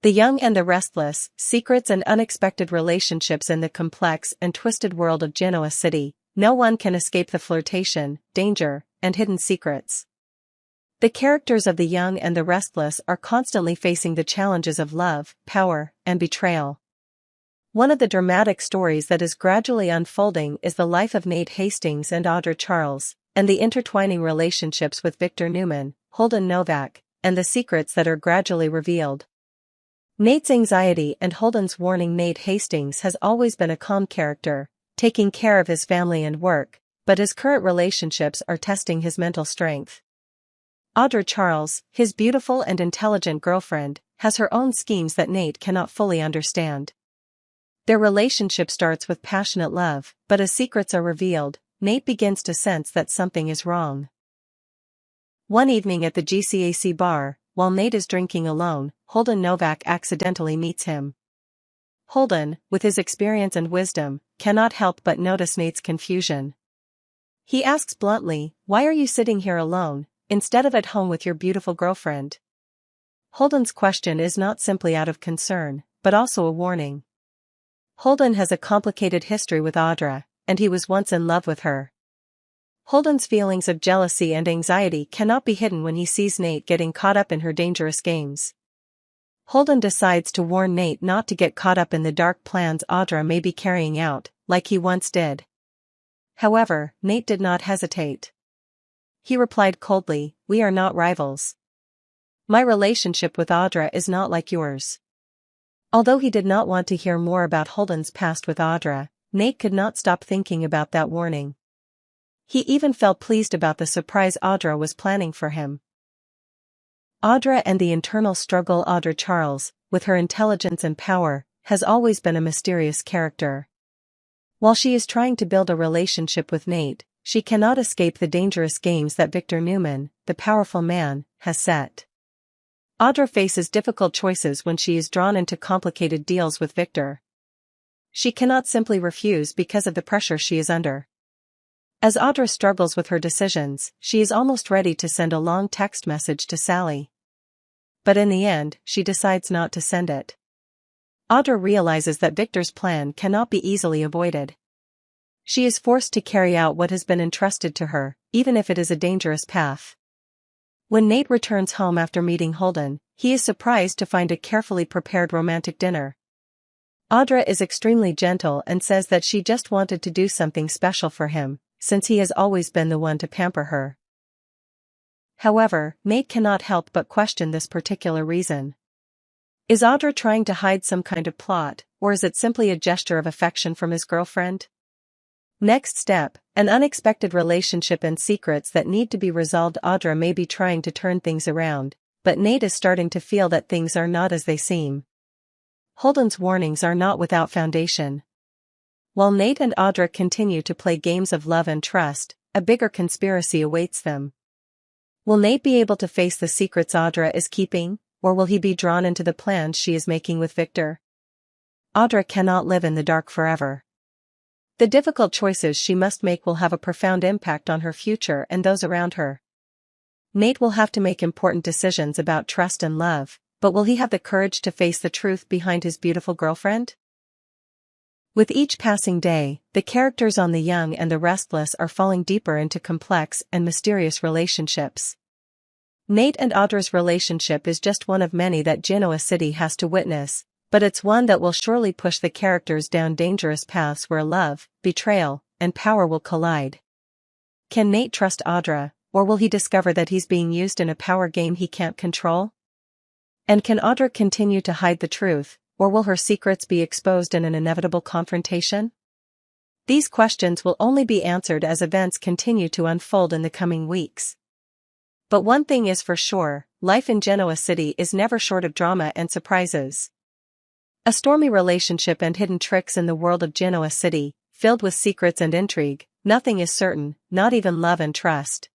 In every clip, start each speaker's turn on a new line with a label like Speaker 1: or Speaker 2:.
Speaker 1: The Young and the Restless, Secrets and Unexpected Relationships in the Complex and Twisted World of Genoa City. No one can escape the flirtation, danger, and hidden secrets. The characters of The Young and the Restless are constantly facing the challenges of love, power, and betrayal. One of the dramatic stories that is gradually unfolding is the life of Nate Hastings and Audra Charles, and the intertwining relationships with Victor Newman, Holden Novak, and the secrets that are gradually revealed. Nate's anxiety and Holden's warning. Nate Hastings has always been a calm character, taking care of his family and work, but his current relationships are testing his mental strength. Audra Charles, his beautiful and intelligent girlfriend, has her own schemes that Nate cannot fully understand. Their relationship starts with passionate love, but as secrets are revealed, Nate begins to sense that something is wrong. One evening at the GCAC bar, while Nate is drinking alone, Holden Novak accidentally meets him. Holden, with his experience and wisdom, cannot help but notice Nate's confusion. He asks bluntly, "Why are you sitting here alone, instead of at home with your beautiful girlfriend?" Holden's question is not simply out of concern, but also a warning. Holden has a complicated history with Audra, and he was once in love with her. Holden's feelings of jealousy and anxiety cannot be hidden when he sees Nate getting caught up in her dangerous games. Holden decides to warn Nate not to get caught up in the dark plans Audra may be carrying out, like he once did. However, Nate did not hesitate. He replied coldly, "We are not rivals. My relationship with Audra is not like yours." Although he did not want to hear more about Holden's past with Audra, Nate could not stop thinking about that warning. He even felt pleased about the surprise Audra was planning for him. Audra and the internal struggle. Audra Charles, with her intelligence and power, has always been a mysterious character. While she is trying to build a relationship with Nate, she cannot escape the dangerous games that Victor Newman, the powerful man, has set. Audra faces difficult choices when she is drawn into complicated deals with Victor. She cannot simply refuse because of the pressure she is under. As Audra struggles with her decisions, she is almost ready to send a long text message to Sally. But in the end, she decides not to send it. Audra realizes that Victor's plan cannot be easily avoided. She is forced to carry out what has been entrusted to her, even if it is a dangerous path. When Nate returns home after meeting Holden, he is surprised to find a carefully prepared romantic dinner. Audra is extremely gentle and says that she just wanted to do something special for him, since he has always been the one to pamper her. However, Nate cannot help but question this particular reason. Is Audra trying to hide some kind of plot, or is it simply a gesture of affection from his girlfriend? Next step, an unexpected relationship and secrets that need to be resolved. Audra may be trying to turn things around, but Nate is starting to feel that things are not as they seem. Holden's warnings are not without foundation. While Nate and Audra continue to play games of love and trust, a bigger conspiracy awaits them. Will Nate be able to face the secrets Audra is keeping, or will he be drawn into the plans she is making with Victor? Audra cannot live in the dark forever. The difficult choices she must make will have a profound impact on her future and those around her. Nate will have to make important decisions about trust and love, but will he have the courage to face the truth behind his beautiful girlfriend? With each passing day, the characters on The Young and the Restless are falling deeper into complex and mysterious relationships. Nate and Audra's relationship is just one of many that Genoa City has to witness, but it's one that will surely push the characters down dangerous paths where love, betrayal, and power will collide. Can Nate trust Audra, or will he discover that he's being used in a power game he can't control? And can Audra continue to hide the truth, or will her secrets be exposed in an inevitable confrontation? These questions will only be answered as events continue to unfold in the coming weeks. But one thing is for sure, life in Genoa City is never short of drama and surprises. A stormy relationship and hidden tricks in the world of Genoa City, filled with secrets and intrigue. Nothing is certain, not even love and trust.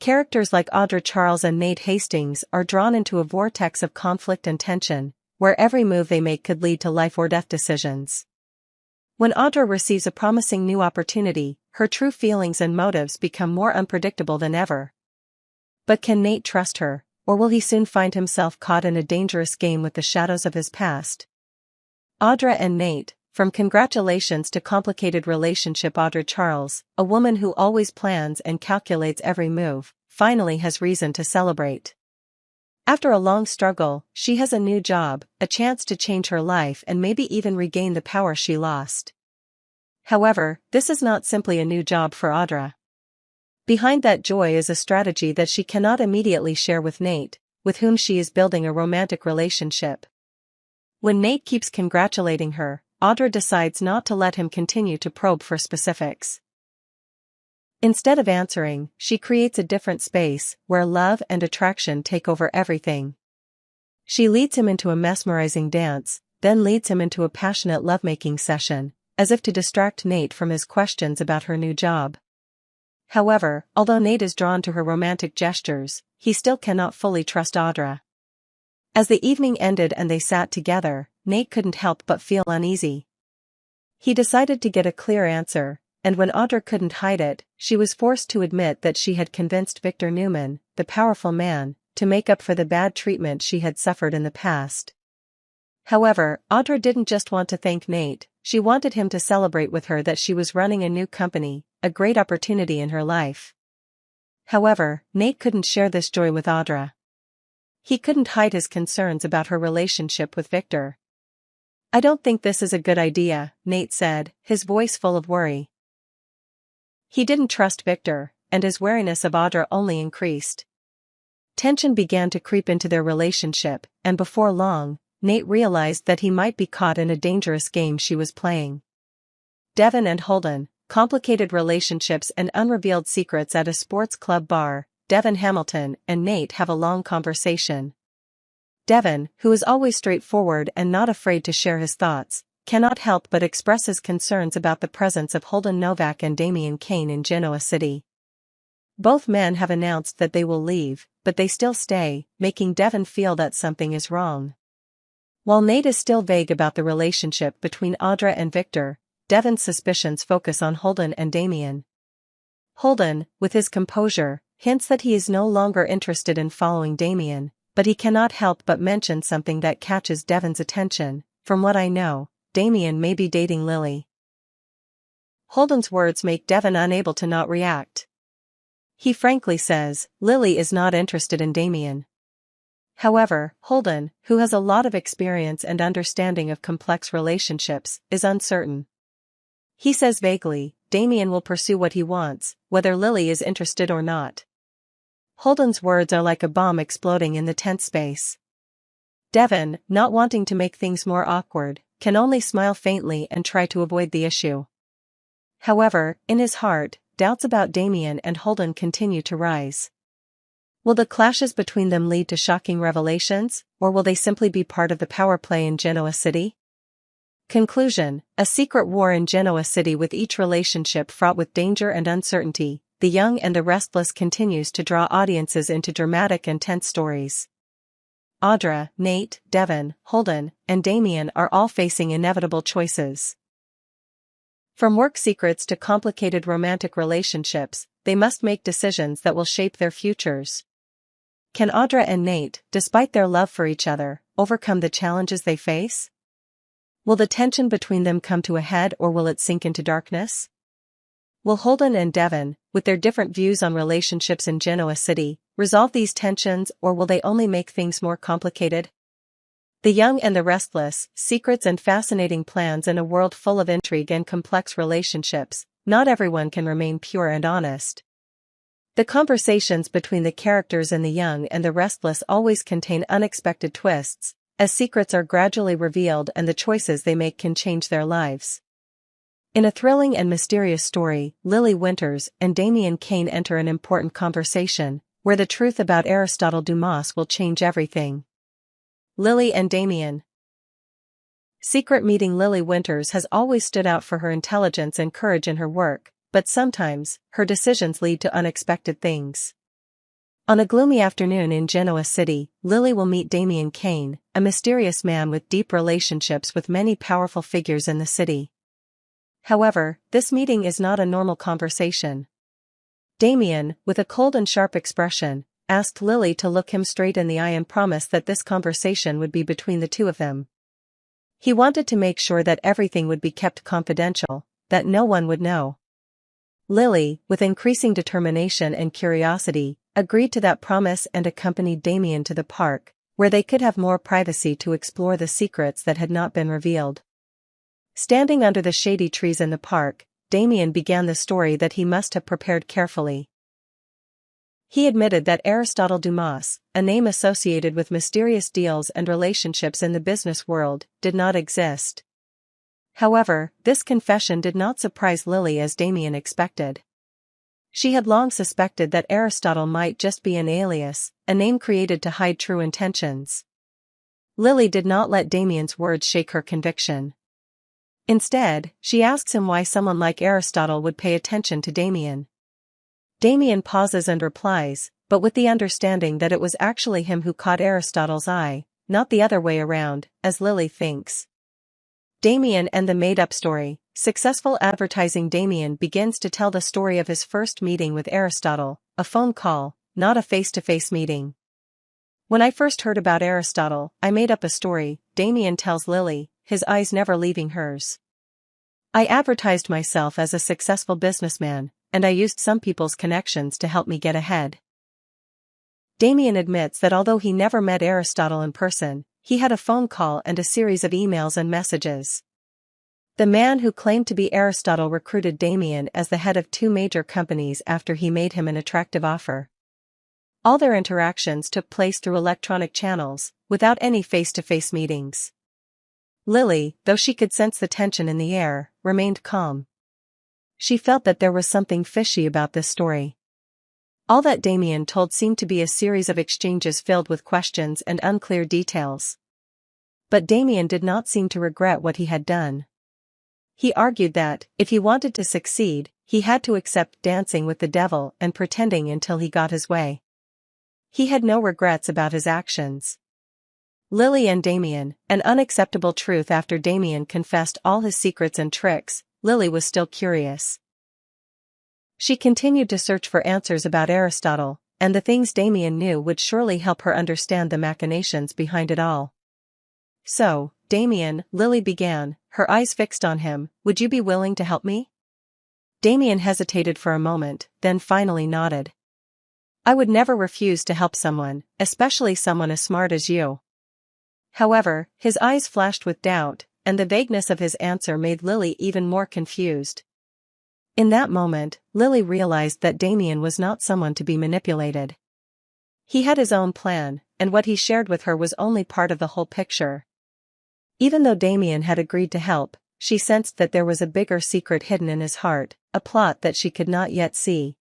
Speaker 1: Characters like Audra Charles and Nate Hastings are drawn into a vortex of conflict and tension, where every move they make could lead to life or death decisions. When Audra receives a promising new opportunity, her true feelings and motives become more unpredictable than ever. But can Nate trust her, or will he soon find himself caught in a dangerous game with the shadows of his past? Audra and Nate, from congratulations to complicated relationship. Audra Charles, a woman who always plans and calculates every move, finally has reason to celebrate. After a long struggle, she has a new job, a chance to change her life and maybe even regain the power she lost. However, this is not simply a new job for Audra. Behind that joy is a strategy that she cannot immediately share with Nate, with whom she is building a romantic relationship. When Nate keeps congratulating her, Audra decides not to let him continue to probe for specifics. Instead of answering, she creates a different space, where love and attraction take over everything. She leads him into a mesmerizing dance, then leads him into a passionate lovemaking session, as if to distract Nate from his questions about her new job. However, although Nate is drawn to her romantic gestures, he still cannot fully trust Audra. As the evening ended and they sat together, Nate couldn't help but feel uneasy. He decided to get a clear answer, and when Audra couldn't hide it, she was forced to admit that she had convinced Victor Newman, the powerful man, to make up for the bad treatment she had suffered in the past. However, Audra didn't just want to thank Nate, she wanted him to celebrate with her that she was running a new company, a great opportunity in her life. However, Nate couldn't share this joy with Audra. He couldn't hide his concerns about her relationship with Victor. "I don't think this is a good idea," Nate said, his voice full of worry. He didn't trust Victor, and his wariness of Audra only increased. Tension began to creep into their relationship, and before long, Nate realized that he might be caught in a dangerous game she was playing. Devon and Holden, complicated relationships and unrevealed secrets at a sports club bar. Devon Hamilton and Nate have a long conversation. Devon, who is always straightforward and not afraid to share his thoughts, cannot help but express his concerns about the presence of Holden Novak and Damian Kane in Genoa City. Both men have announced that they will leave, but they still stay, making Devon feel that something is wrong. While Nate is still vague about the relationship between Audra and Victor, Devon's suspicions focus on Holden and Damian. Holden, with his composure, hints that he is no longer interested in following Damian, but he cannot help but mention something that catches Devon's attention. "From what I know, Damian may be dating Lily." Holden's words make Devon unable to not react. He frankly says, Lily is not interested in Damian. However, Holden, who has a lot of experience and understanding of complex relationships, is uncertain. He says vaguely, Damian will pursue what he wants, whether Lily is interested or not. Holden's words are like a bomb exploding in the tense space. Devon, not wanting to make things more awkward, can only smile faintly and try to avoid the issue. However, in his heart, doubts about Damian and Holden continue to rise. Will the clashes between them lead to shocking revelations, or will they simply be part of the power play in Genoa City? Conclusion: a secret war in Genoa City, with each relationship fraught with danger and uncertainty. The Young and the Restless continues to draw audiences into dramatic and tense stories. Audra, Nate, Devon, Holden, and Damian are all facing inevitable choices. From work secrets to complicated romantic relationships, they must make decisions that will shape their futures. Can Audra and Nate, despite their love for each other, overcome the challenges they face? Will the tension between them come to a head, or will it sink into darkness? Will Holden and Devon, with their different views on relationships in Genoa City, resolve these tensions, or will they only make things more complicated? The Young and the Restless, secrets and fascinating plans in a world full of intrigue and complex relationships. Not everyone can remain pure and honest. The conversations between the characters in The Young and the Restless always contain unexpected twists, as secrets are gradually revealed and the choices they make can change their lives. In a thrilling and mysterious story, Lily Winters and Damian Kane enter an important conversation, where the truth about Aristotle Dumas will change everything. Lily and Damian. Secret meeting. Lily Winters has always stood out for her intelligence and courage in her work, but sometimes, her decisions lead to unexpected things. On a gloomy afternoon in Genoa City, Lily will meet Damian Kane, a mysterious man with deep relationships with many powerful figures in the city. However, this meeting is not a normal conversation. Damian, with a cold and sharp expression, asked Lily to look him straight in the eye and promised that this conversation would be between the two of them. He wanted to make sure that everything would be kept confidential, that no one would know. Lily, with increasing determination and curiosity, agreed to that promise and accompanied Damian to the park, where they could have more privacy to explore the secrets that had not been revealed. Standing under the shady trees in the park, Damian began the story that he must have prepared carefully. He admitted that Aristotle Dumas, a name associated with mysterious deals and relationships in the business world, did not exist. However, this confession did not surprise Lily as Damian expected. She had long suspected that Aristotle might just be an alias, a name created to hide true intentions. Lily did not let Damian's words shake her conviction. Instead, she asks him why someone like Aristotle would pay attention to Damian. Damian pauses and replies, but with the understanding that it was actually him who caught Aristotle's eye, not the other way around, as Lily thinks. Damian and the made-up story. Successful advertising. Damian begins to tell the story of his first meeting with Aristotle, a phone call, not a face-to-face meeting. When I first heard about Aristotle, I made up a story, Damian tells Lily, his eyes never leaving hers. I advertised myself as a successful businessman, and I used some people's connections to help me get ahead. Damian admits that although he never met Aristotle in person, he had a phone call and a series of emails and messages. The man who claimed to be Aristotle recruited Damian as the head of 2 major companies after he made him an attractive offer. All their interactions took place through electronic channels, without any face-to-face meetings. Lily, though she could sense the tension in the air, remained calm. She felt that there was something fishy about this story. All that Damian told seemed to be a series of exchanges filled with questions and unclear details. But Damian did not seem to regret what he had done. He argued that, if he wanted to succeed, he had to accept dancing with the devil and pretending until he got his way. He had no regrets about his actions. Lily and Damian, an unacceptable truth. After Damian confessed all his secrets and tricks, Lily was still curious. She continued to search for answers about Aristotle, and the things Damian knew would surely help her understand the machinations behind it all. So, Damian, Lily began, her eyes fixed on him, would you be willing to help me? Damian hesitated for a moment, then finally nodded. I would never refuse to help someone, especially someone as smart as you. However, his eyes flashed with doubt, and the vagueness of his answer made Lily even more confused. In that moment, Lily realized that Damian was not someone to be manipulated. He had his own plan, and what he shared with her was only part of the whole picture. Even though Damian had agreed to help, she sensed that there was a bigger secret hidden in his heart, a plot that she could not yet see.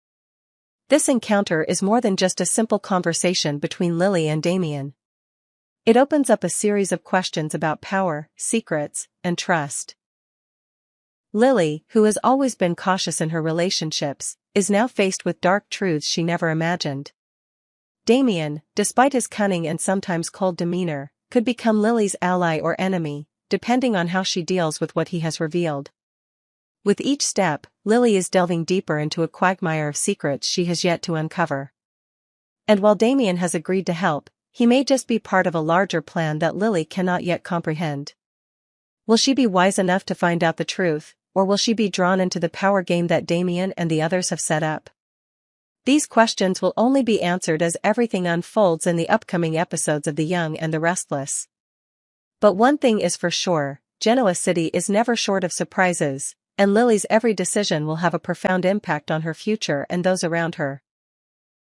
Speaker 1: This encounter is more than just a simple conversation between Lily and Damian. It opens up a series of questions about power, secrets, and trust. Lily, who has always been cautious in her relationships, is now faced with dark truths she never imagined. Damian, despite his cunning and sometimes cold demeanor, could become Lily's ally or enemy, depending on how she deals with what he has revealed. With each step, Lily is delving deeper into a quagmire of secrets she has yet to uncover. And while Damian has agreed to help, he may just be part of a larger plan that Lily cannot yet comprehend. Will she be wise enough to find out the truth, or will she be drawn into the power game that Damian and the others have set up? These questions will only be answered as everything unfolds in the upcoming episodes of The Young and the Restless. But one thing is for sure, Genoa City is never short of surprises, and Lily's every decision will have a profound impact on her future and those around her.